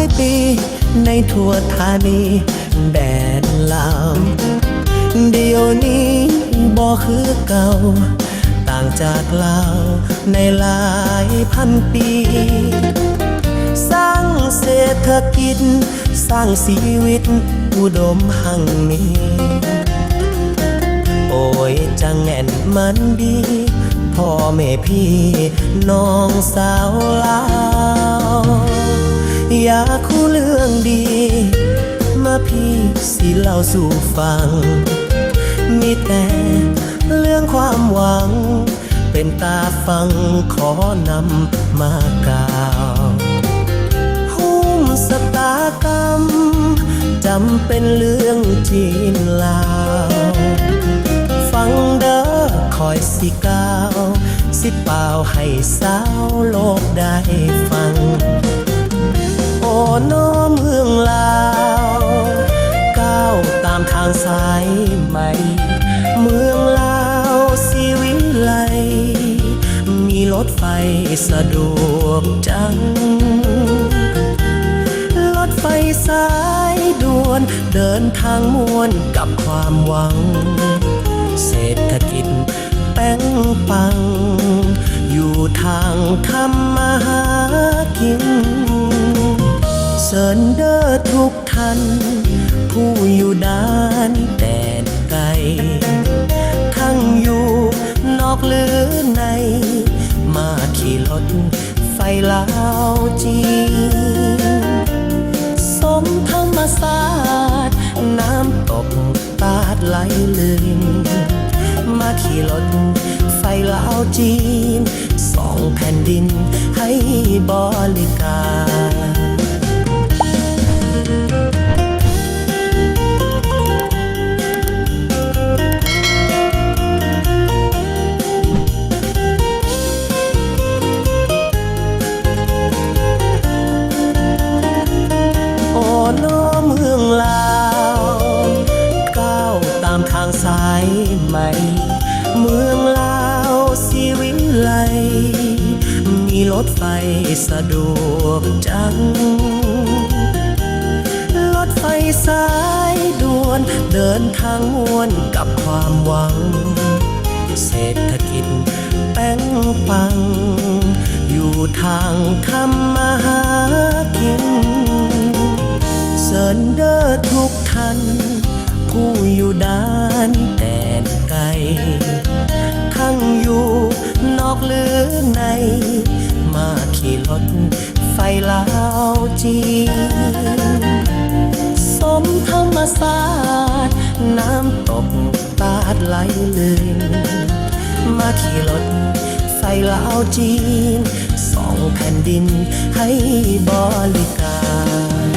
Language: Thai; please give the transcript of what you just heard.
ายปีในทั่วธานีแดนลาวเดี๋ยวนี้บ่คือเก่าต่างจากลาวในหลายพันปีสร้างเศรษฐกิจสร้างชีวิตอุดมหั่งนี้โอ้ยจังแน่นมันดีพ่อแม่พี่น้องสาวลาวอยากคู่เรื่องดีมาพี่สิเล่าสู่ฟังมีแต่เรื่องความหวังเป็นตาฟังขอนำมากล่าวหุ้มสตากรรมจำเป็นเรื่องจีนลาวฟังเด้อคอยสิก้าวสิเป่าให้สาวโลกได้ฟังโอ้น้อเมืองลาวก้าวตามทางสายใหม่เมืองลาวสิวิไลมีรถไฟสะดวกจังรถไฟสายด่วนเดินทางม่วนกับความหวังเศรษฐกิจแป้งปังอยู่ทางทำมาหากินเชิญเด้อทุกท่านผู้อยู่ด้านแดนไกลทั้งอยู่นอกหรือในมาขี่รถไฟลาวจีนสมธรรมศาสตร์น้ำตกตาดไหลลื่นมาขี่รถไฟลาวจีนสองแผ่นดินให้บริการโอ้น้อเมืองลาวก้าวตามทางสายใหม่เมืองลาวสิวิไลมีรถไฟสะดวกจังรถไฟสายด่วนเดินทางม่วนกับความหวังเศรษฐกิจแป้งปังอยู่ทางทำมาหากินเชิญเด้อทุกท่านผู้อยู่ด้านแดนไกลทั้งอยู่นอกหรือในมาขี่รถไฟลาวจีนสมธรรมศาสตร์น้ำตกตาดไหลลื่นมาขี่รถไฟลาวจีนสองแผ่นดินให้บริการ